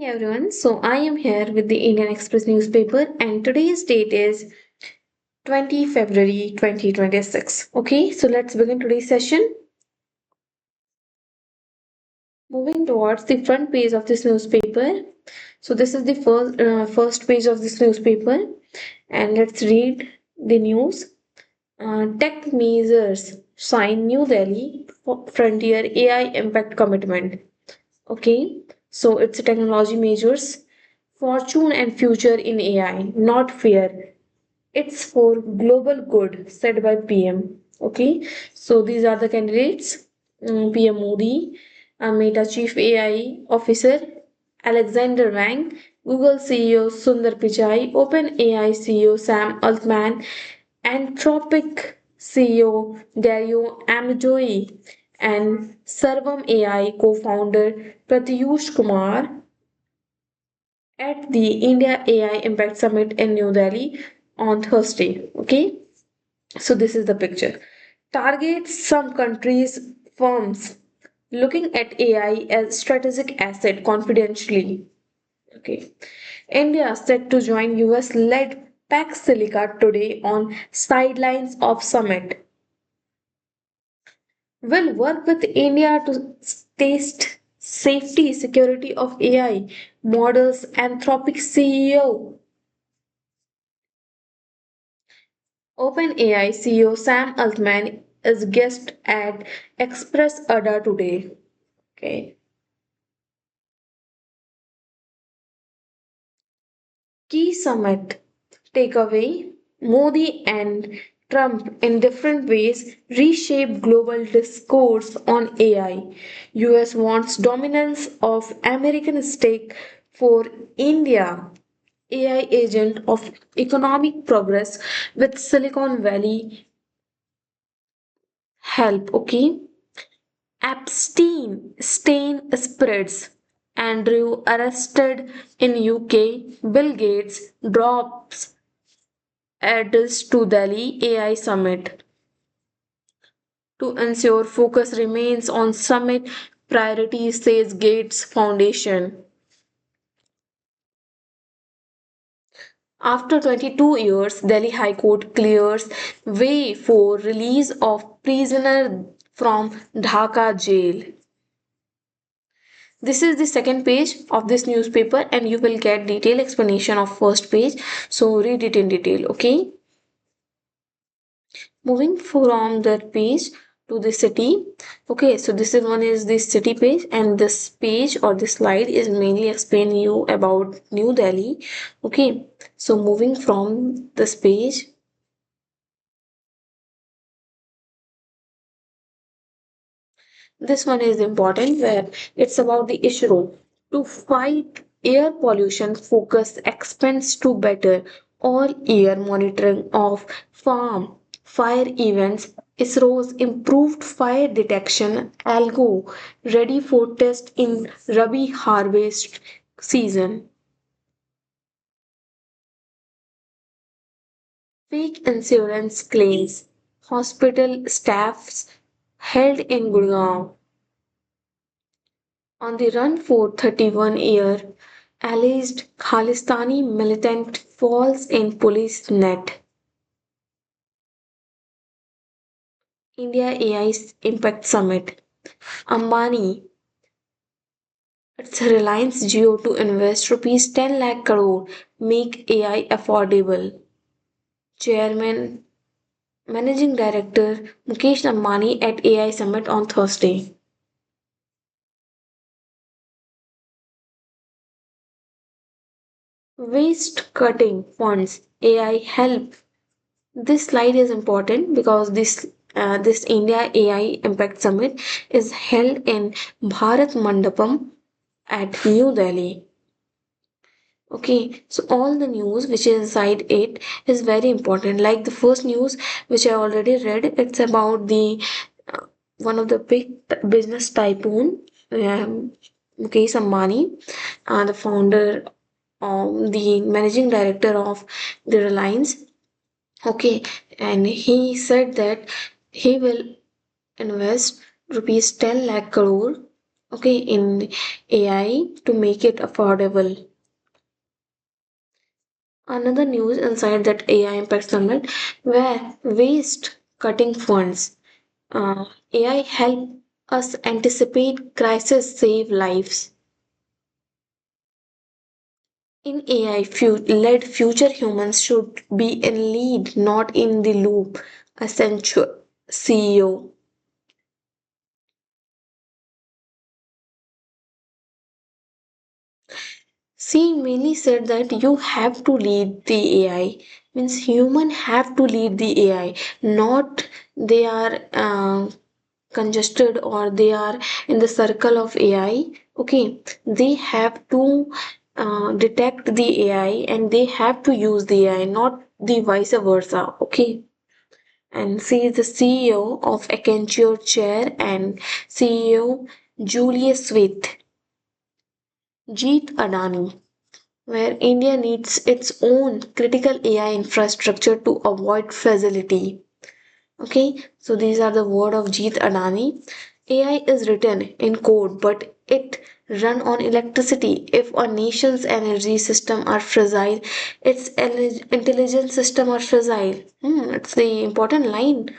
Hey everyone, so I am here with the Indian Express newspaper and today's date is 20 February 2026. Okay, so let's begin today's session. Moving towards the front page of this newspaper. So this is the first page of this newspaper and let's read the news. Tech measures sign New Delhi Frontier AI Impact Commitment. Okay, so it's technology measures fortune and future in AI, not fear. It's for global good, said by PM. Okay, so these are the candidates. PM Modi, Meta Chief AI Officer, Alexander Wang, Google CEO Sundar Pichai, OpenAI CEO Sam Altman, Anthropic CEO Dario Amodei, and Sarvam AI co-founder Pratyush Kumar at the India AI Impact Summit in New Delhi on Thursday. Okay, so this is the picture. Targets some countries' firms looking at AI as strategic asset confidentially. Okay, India set to join US-led Pax Silica today on sidelines of summit. Will work with India to test safety security of AI models. Anthropic CEO OpenAI CEO Sam Altman is guest at Express Ada today. Okay. Key summit takeaway: Modi and Trump in different ways reshape global discourse on AI. US wants dominance of American stake for India. AI agent of economic progress with Silicon Valley help. Okay. Epstein stain spreads. Andrew arrested in UK. Bill Gates drops address to Delhi AI summit to ensure focus remains on summit priorities, says Gates Foundation. After 22 years, Delhi High Court clears way for release of prisoner from Dhaka jail. This is the second page of this newspaper and you will get detailed explanation of first page. So read it in detail, okay? Moving from that page to the city. Okay, so this is one is the city page and this page or this slide is mainly explaining you about New Delhi. Okay, so moving from this page. This one is important where it's about the issue to fight air pollution focus expense to better all year monitoring of farm fire events. ISRO's improved fire detection algo ready for test in Rabi harvest season. Fake insurance claims. Hospital staffs held in Gurgaon on the run for 31-year alleged Khalistani militant falls in police net. India AI Impact Summit. Ambani, it's Reliance Jio to invest rupees 10 lakh crore, make AI affordable. Chairman, Managing Director Mukesh Ambani at AI Summit on Thursday. Waste cutting funds, AI help. This slide is important because this India AI Impact Summit is held in Bharat Mandapam at New Delhi. Okay, so all the news which is inside it is very important. Like the first news which I already read, it's about the one of the big business tycoon, Mukesh Ambani, the founder, the managing director of the Reliance. Okay, and he said that he will invest rupees 10 lakh crore. okay, in AI to make it affordable. Another news inside that AI Impact Summit where waste cutting funds. AI help us anticipate crisis, save lives. In AI led future humans should be in lead, not in the loop. Accenture CEO. She mainly said that you have to lead the AI, means human have to lead the AI, not they are congested or they are in the circle of AI. Okay, they have to detect the AI and they have to use the AI, not the vice versa. Okay, and she is the CEO of Accenture Chair and CEO Julius with Jeet Adani, where India needs its own critical AI infrastructure to avoid fragility. Okay, so these are the word of Jeet Adani. AI is written in code, but it run on electricity. If a nation's energy system are fragile, its intelligence system are fragile. It's the important line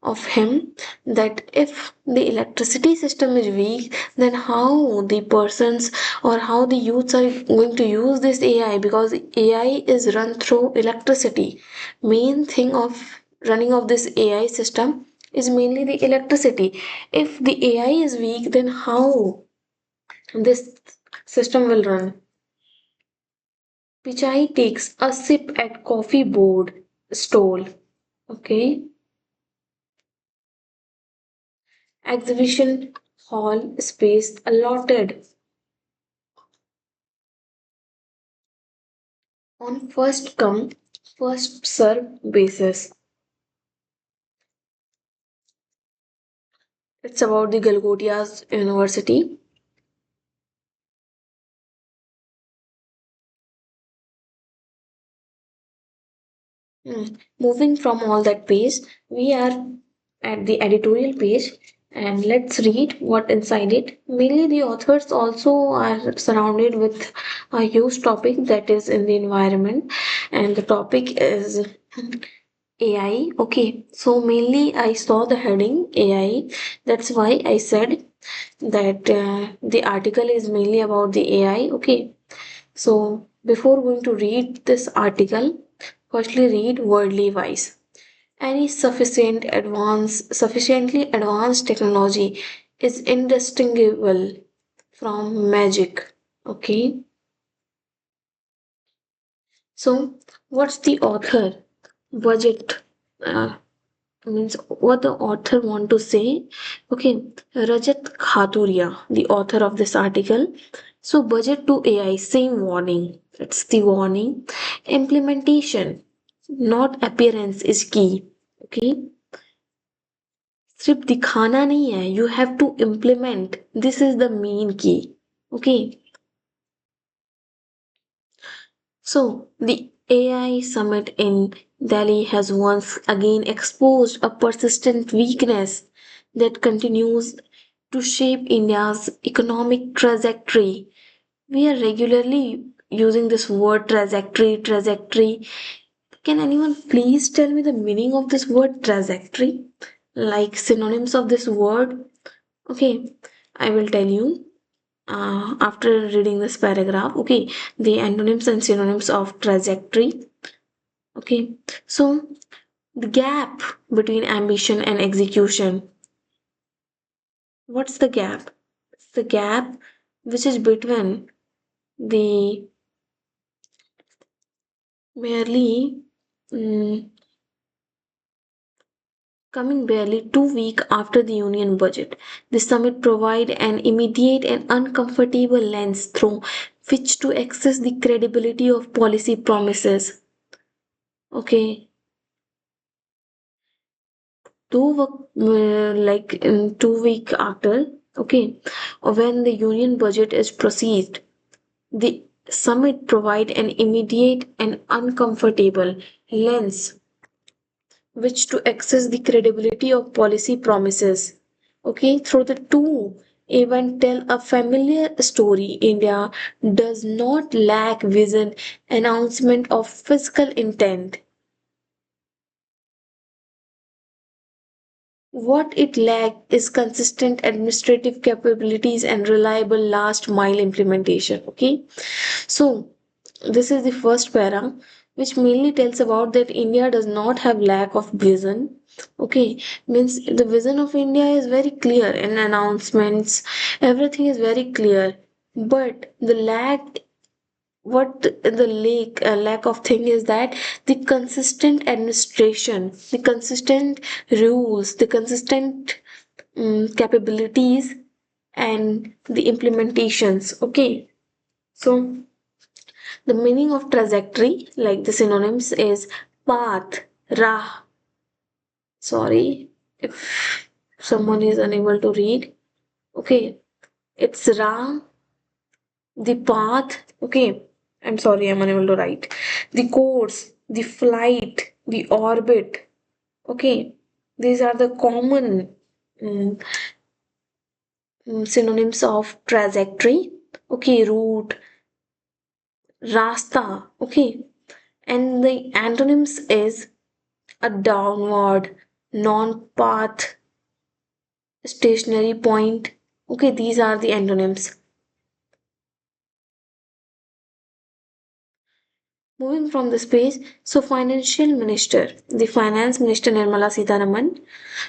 of him that if the electricity system is weak, then how the persons or how the youths are going to use this AI, because AI is run through electricity. Main thing of running of this AI system is mainly the electricity. If the AI is weak, then how this system will run? Pichai takes a sip at coffee board stall. Okay, exhibition hall space allotted on first come first serve basis. It's about the Galgottia's University. Moving from all that page, we are at the editorial page and let's read what inside it. Mainly, the authors also are surrounded with a huge topic that is in the environment, and the topic is AI. Okay, so mainly I saw the heading AI. That's why I said that the article is mainly about the AI. Okay, so before going to read this article, firstly read worldly wise. Any sufficiently advanced technology is indistinguishable from magic. Okay, so what's the author budget? Means what the author want to say. Okay, Rajat Khaturia, the author of this article. So budget to AI, same warning. It's the warning. Implementation, not appearance is key. Okay, सिर्फ दिखाना नहीं है, you have to implement. This is the main key. Okay, so, the AI summit in Delhi has once again exposed a persistent weakness that continues to shape India's economic trajectory. We are regularly using this word trajectory. Can anyone please tell me the meaning of this word trajectory? Like synonyms of this word? Okay, I will tell you after reading this paragraph. Okay, the antonyms and synonyms of trajectory. Okay, so the gap between ambition and execution. What's the gap? It's the gap which is between the merely mm, coming barely 2 weeks after the union budget. The summit provide an immediate and uncomfortable lens through which to assess the credibility of policy promises. Okay, like in 2 week after, okay, when the union budget is proceed, the summit provide an immediate and uncomfortable lens which to assess the credibility of policy promises. Okay, through the two even tell a familiar story. India does not lack vision, announcement of fiscal intent. What it lacks is consistent administrative capabilities and reliable last mile implementation. Okay, so this is the first para, which mainly tells about that India does not have lack of vision. Okay, means the vision of India is very clear in announcements, everything is very clear, but the lack of thing is that the consistent administration, the consistent rules, the consistent capabilities, and the implementations. Okay, so the meaning of trajectory, like the synonyms, is path, rah. Sorry if someone is unable to read. Okay, it's rah, the path. Okay, I'm sorry, I'm unable to write. The course, the flight, the orbit. Okay, these are the common mm, synonyms of trajectory. Okay, route, rasta. Okay, and the antonyms is a downward, non-path, stationary point. Okay, these are the antonyms. Moving from this page, so financial minister, the finance minister Nirmala Sitharaman,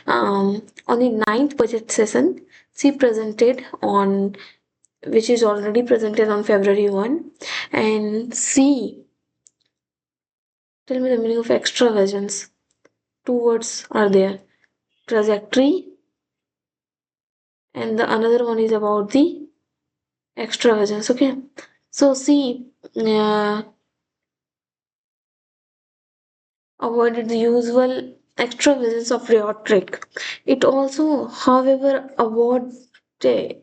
on the ninth budget session, she presented on, which is already presented on February 1, and C, tell me the meaning of extravagance. Two words are there, trajectory, and the another one is about the extravagance. Okay, so C avoided the usual extravagance of rhetoric. It also, however, avoided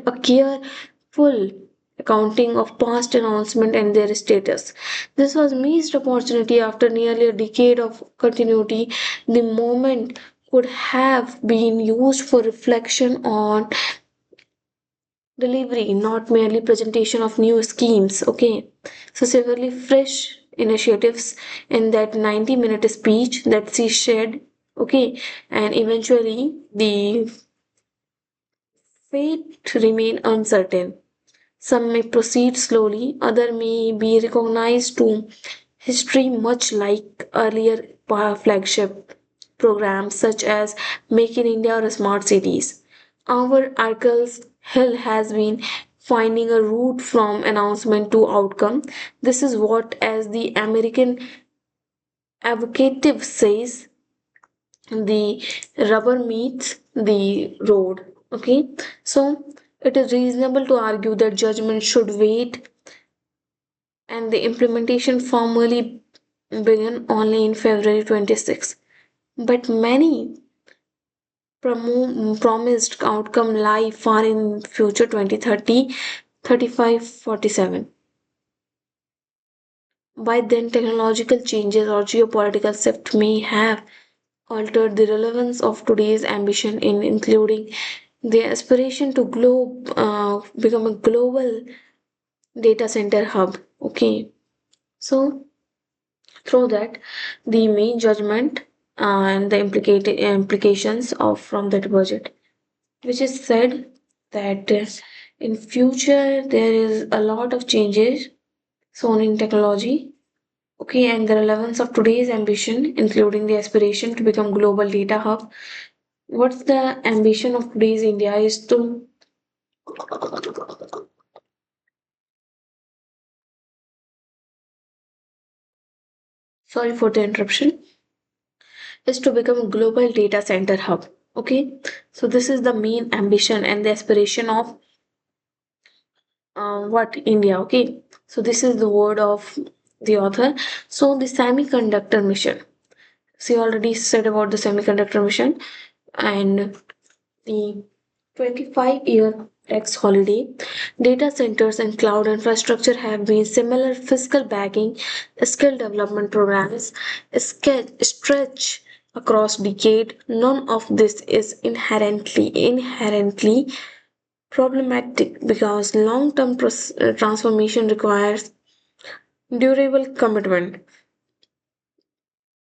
a careful accounting of past announcement and their status. This was missed opportunity after nearly a decade of continuity. The moment could have been used for reflection on delivery, not merely presentation of new schemes. Okay, so severely fresh initiatives in that 90-minute speech that she shared. Okay, and eventually the fate remain uncertain. Some may proceed slowly, other may be recognized to history, much like earlier flagship programs such as Make in India or Smart Cities. Our Achilles Hill has been finding a route from announcement to outcome. This is what, as the American advocate says, the rubber meets the road. Okay, so it is reasonable to argue that judgment should wait and the implementation formally began only in February 26. But many promised outcome lie far in future 2030, 35, 47. By then, technological changes or geopolitical shift may have altered the relevance of today's ambition in including the aspiration to become a global data center hub. Okay, so through that, the main judgment and the implications of from that budget, which is said that in future there is a lot of changes shown in technology. Okay, and the relevance of today's ambition, including the aspiration to become global data hub. What's the ambition of today's India is to, sorry for the interruption, is to become a global data center hub. Okay, so this is the main ambition and the aspiration of what India. Okay, so this is the word of the author. So the semiconductor mission. She already said about the semiconductor mission and the 25-year tax holiday. Data centers and cloud infrastructure have been similar fiscal backing, skill development programs, stretch across decade. None of this is inherently problematic because long-term transformation requires durable commitment.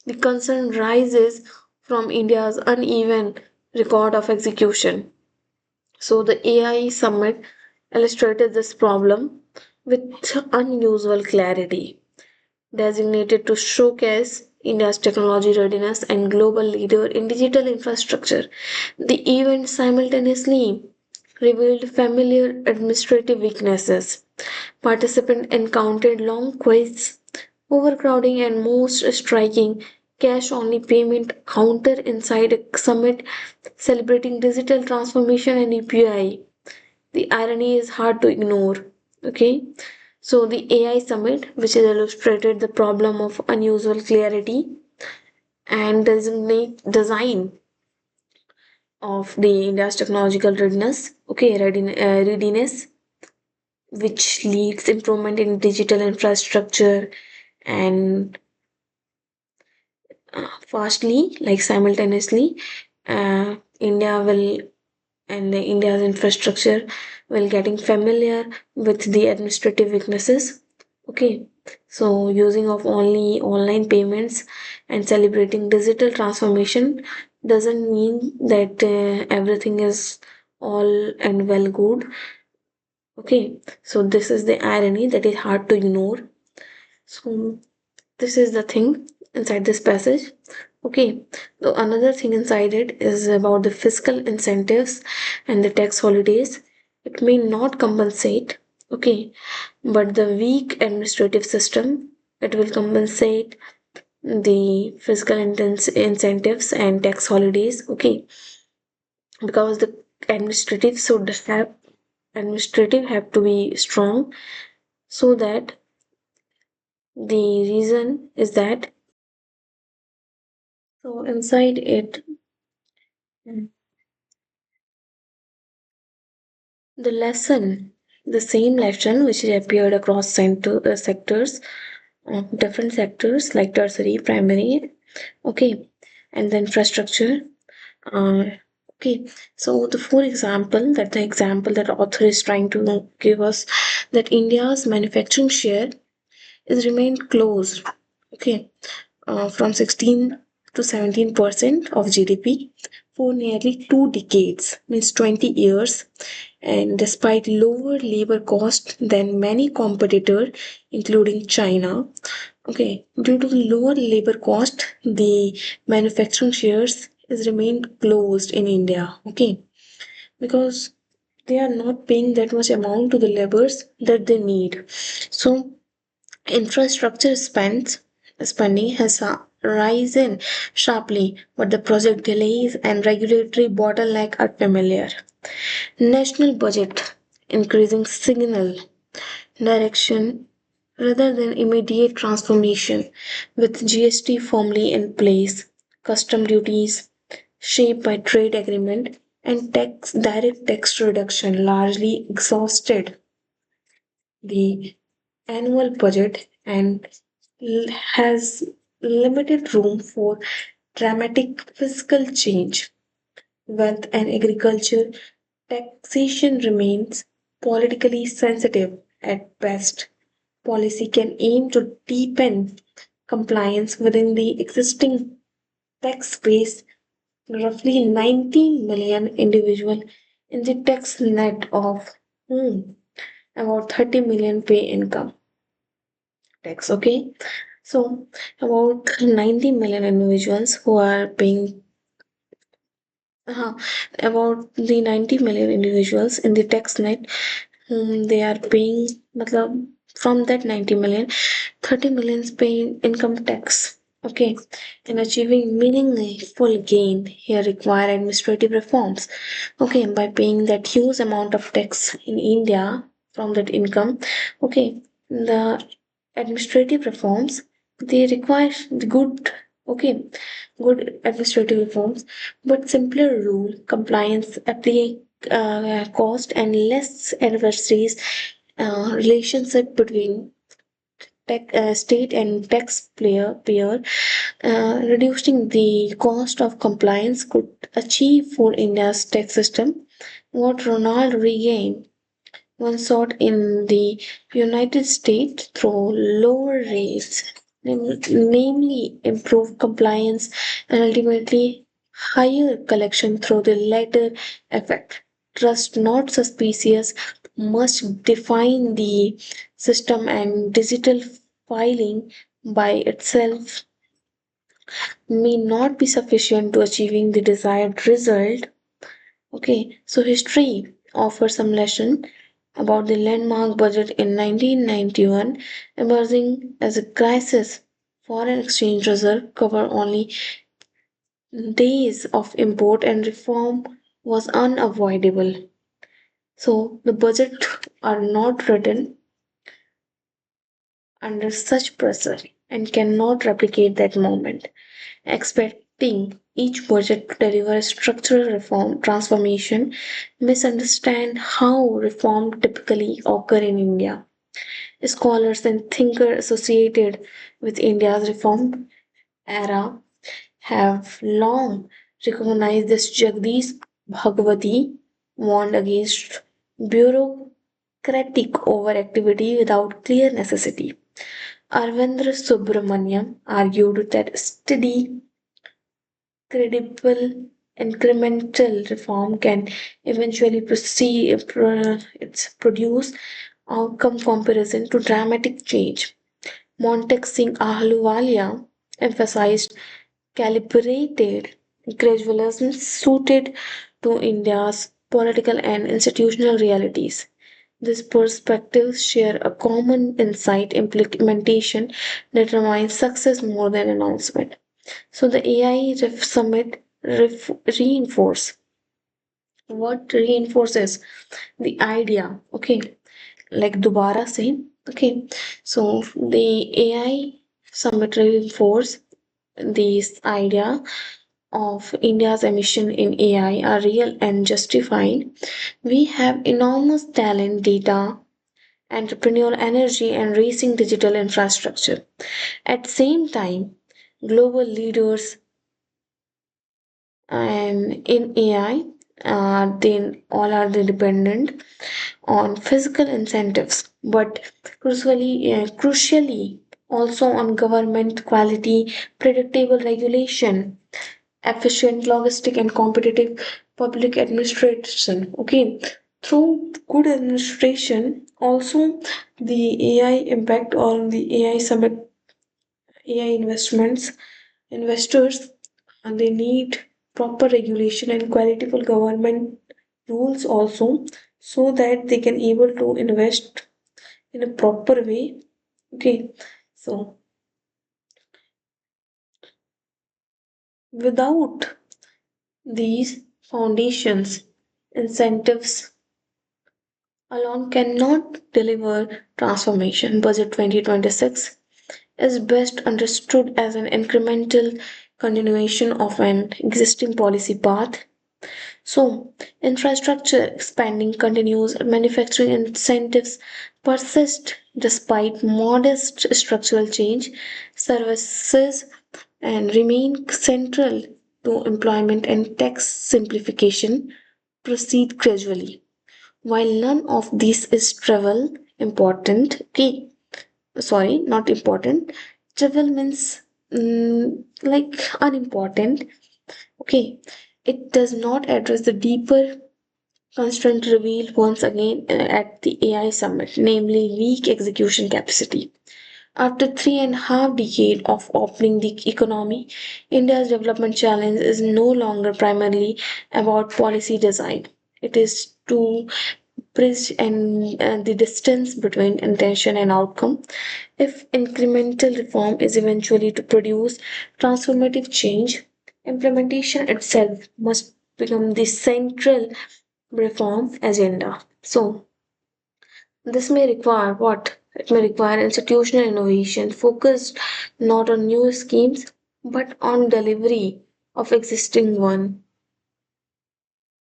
The concern rises from India's uneven record of execution. So the AI summit illustrated this problem with unusual clarity, designated to showcase India's technology readiness and global leader in digital infrastructure. The event simultaneously revealed familiar administrative weaknesses. Participants encountered long queues, overcrowding, and most striking, cash only payment counter inside a summit celebrating digital transformation and UPI. The irony is hard to ignore. Okay, so the AI summit, which is illustrated the problem of unusual clarity and designate design of the India's technological readiness. Okay, readiness, which leads improvement in digital infrastructure and fastly, like simultaneously, India will and India's infrastructure will getting familiar with the administrative weaknesses. Okay, so using of only online payments and celebrating digital transformation doesn't mean that everything is all and well good. Okay, so this is the irony that is hard to ignore. So this is the thing inside this passage. Okay, so another thing inside it is about the fiscal incentives and the tax holidays. It may not compensate, okay, but the weak administrative system, it will compensate the fiscal incentives and tax holidays, okay, because the administrative have to be strong, so that the reason is that so inside it, the lesson, the same lesson which appeared across sectors, different sectors like tertiary, primary, okay, and the infrastructure. Uh, okay, so the for example, that the example that author is trying to give us, that India's manufacturing share is remained close, okay, from 16 to 17% of GDP for nearly 2 decades, means 20 years, and despite lower labor cost than many competitors, including China. Okay, due to the lower labor cost, the manufacturing shares is remained closed in India. Okay, because they are not paying that much amount to the laborers that they need. So infrastructure spending has risen sharply, but the project delays and regulatory bottleneck are familiar. National budget increasing signal direction rather than immediate transformation, with GST firmly in place, custom duties shaped by trade agreement, and direct tax reduction largely exhausted the annual budget and has limited room for dramatic fiscal change. Wealth and agriculture taxation remains politically sensitive at best. Policy can aim to deepen compliance within the existing tax base, roughly 90 million individuals in the tax net of whom about 30 million pay income tax. Okay, so about 90 million individuals who are paying uh, about the 90 million individuals in the tax net whom they are paying matlab, from that 90 million, 30 million paying income tax. Okay, and achieving meaningful gain here require administrative reforms. Okay, by paying that huge amount of tax in India from that income, okay, the administrative reforms, they require the good, okay, good administrative reforms, but simpler rule, compliance, cost, and less adversaries relationship between state and taxpayer, reducing the cost of compliance could achieve for India's tax system what Ronald Reagan once sought in the United States through lower rates, namely improved compliance and ultimately higher collection through the latter effect. Trust not suspicious must define the system, and digital filing by itself may not be sufficient to achieving the desired result. Okay, so history offers some lesson about the landmark budget in 1991 emerging as a crisis. Foreign exchange reserve cover only days of import and reform was unavoidable. So the budget are not written under such pressure and cannot replicate that moment. Expecting each budget to deliver a structural reform transformation misunderstand how reform typically occur in India. Scholars and thinkers associated with India's reform era have long recognized this. Jagdish Bhagwati warned against bureaucratic overactivity without clear necessity. Arvindra Subramaniam argued that steady, credible, incremental reform can eventually produce outcome comparison to dramatic change. Montek Singh Ahluwalia emphasized calibrated gradualism suited to India's political and institutional realities. These perspectives share a common insight implementation determines success more than announcement. So the AI Summit reinforce what reinforces the idea. Okay, like Dubara say. Okay, so the AI Summit reinforce this idea of India's emission in AI are real and justified. We have enormous talent, data, entrepreneurial energy, and racing digital infrastructure. At the same time, global leaders and in AI, they all are dependent on physical incentives, but crucially also on government quality, predictable regulation, efficient logistic and competitive public administration. Okay, through good administration also the AI impact on the AI summit, AI investors, and they need proper regulation and qualitable government rules also, so that they can able to invest in a proper way. Okay, so without these foundations, incentives alone cannot deliver transformation. Budget 2026 is best understood as an incremental continuation of an existing policy path. So, infrastructure expanding continues, manufacturing incentives persist despite modest structural change, services and remain central to employment, and tax simplification proceed gradually. While none of this is travel important, okay, sorry, not important. Travel means like unimportant. Okay, it does not address the deeper constraint revealed once again at the AI summit, namely weak execution capacity. After 3.5 decades of opening the economy, India's development challenge is no longer primarily about policy design. It is to bridge and the distance between intention and outcome. If incremental reform is eventually to produce transformative change, implementation itself must become the central reform agenda. So, this may require what? It may require institutional innovation focused not on new schemes but on delivery of existing one.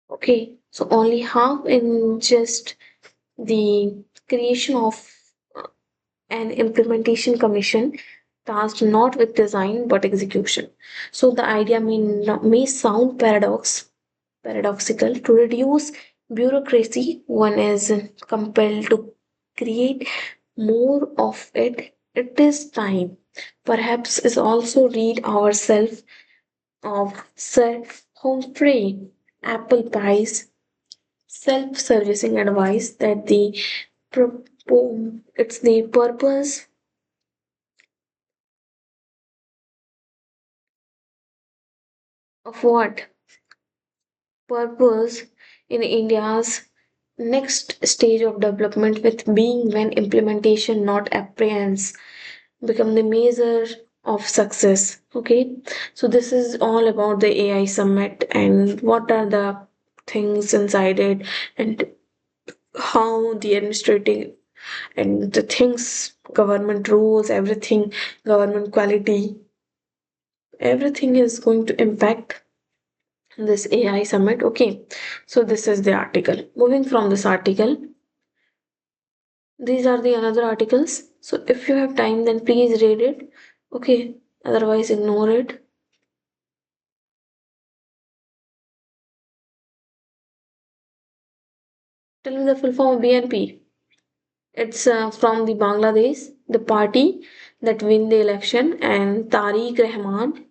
Okay, so only half in just the creation of an implementation commission tasked not with design but execution. So the idea may sound paradoxical. To reduce bureaucracy, one is compelled to create more of it. It is time. Perhaps is also read ourselves of Sir Humphrey Apple Pie's self-servicing advice that it's the purpose of what purpose in India's next stage of development with being when implementation not apprehensions become the measure of success. Okay, so this is all about the AI summit and what are the things inside it and how the administrative and the things government rules everything government quality everything is going to impact this AI summit. Okay, so this is the article. Moving from this article, these are the another articles. So if you have time, then please read it. Okay, otherwise ignore it. Tell me the full form of BNP. It's from the Bangladesh, the party that win the election, and Tariq Rahman,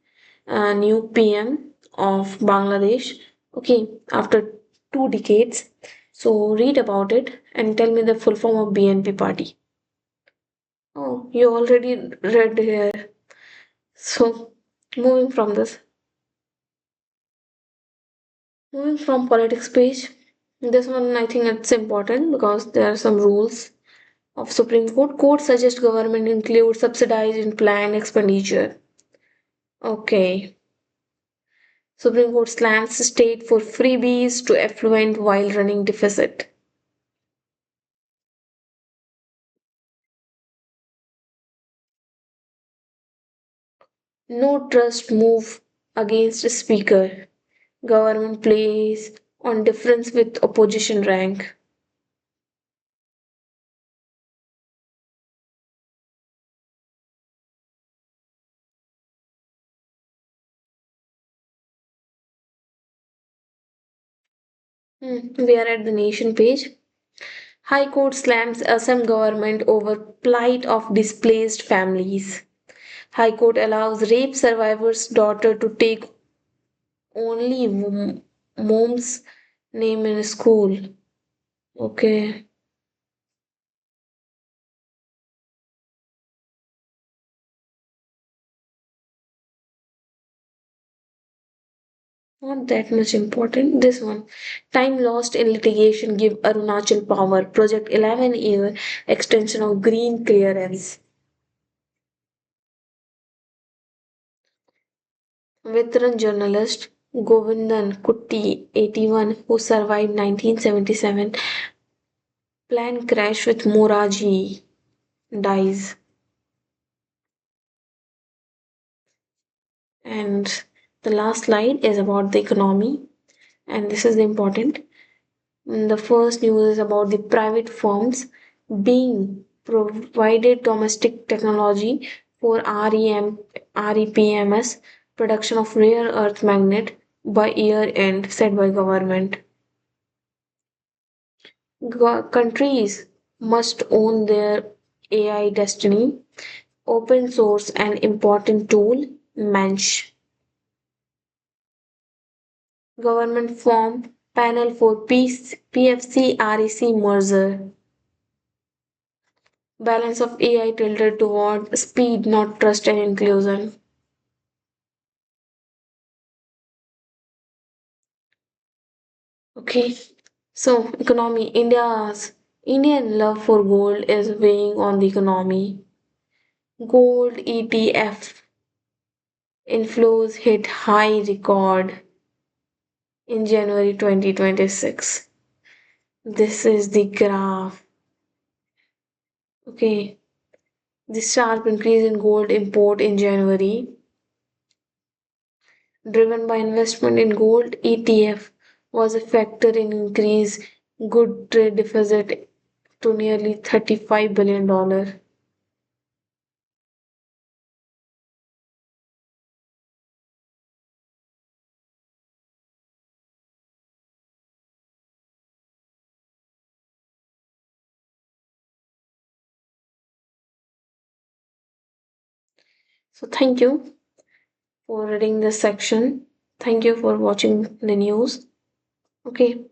new PM of Bangladesh. Okay, after 2 decades. So read about it and tell me the full form of BNP party. Oh, you already read here. So moving from this, moving from politics page, this one I think it's important because there are some rules of Supreme Court. Court suggests government include subsidized in planned expenditure. Okay. Supreme Court slams state for freebies to affluent while running deficit. No trust move against speaker. Government plays on difference with opposition rank. We are at the nation page. High Court slams Assam government over plight of displaced families. High Court allows rape survivor's daughter to take only mom's name in school. Okay, not that much important. This one. Time lost in litigation give Arunachal power. Project 11-year extension of green clearance. Veteran journalist Govindan Kutti, 81, who survived 1977 plane crash with Moraji, dies. And the last slide is about the economy, and this is important. The first news is about the private firms being provided domestic technology for REPMS production of rare earth magnet by year end set by government. Countries must own their AI destiny. Open source and important tool Mensch. Government form panel for PFC REC merger. Balance of AI tilted toward speed, not trust and inclusion. Okay, so economy. Indian love for gold is weighing on the economy. Gold ETF inflows hit high record in January 2026. This is the graph. Okay, the sharp increase in gold import in January, driven by investment in gold ETF, was a factor in increase good trade deficit to nearly $35 billion. So thank you for reading this section. Thank you for watching the news. Okay.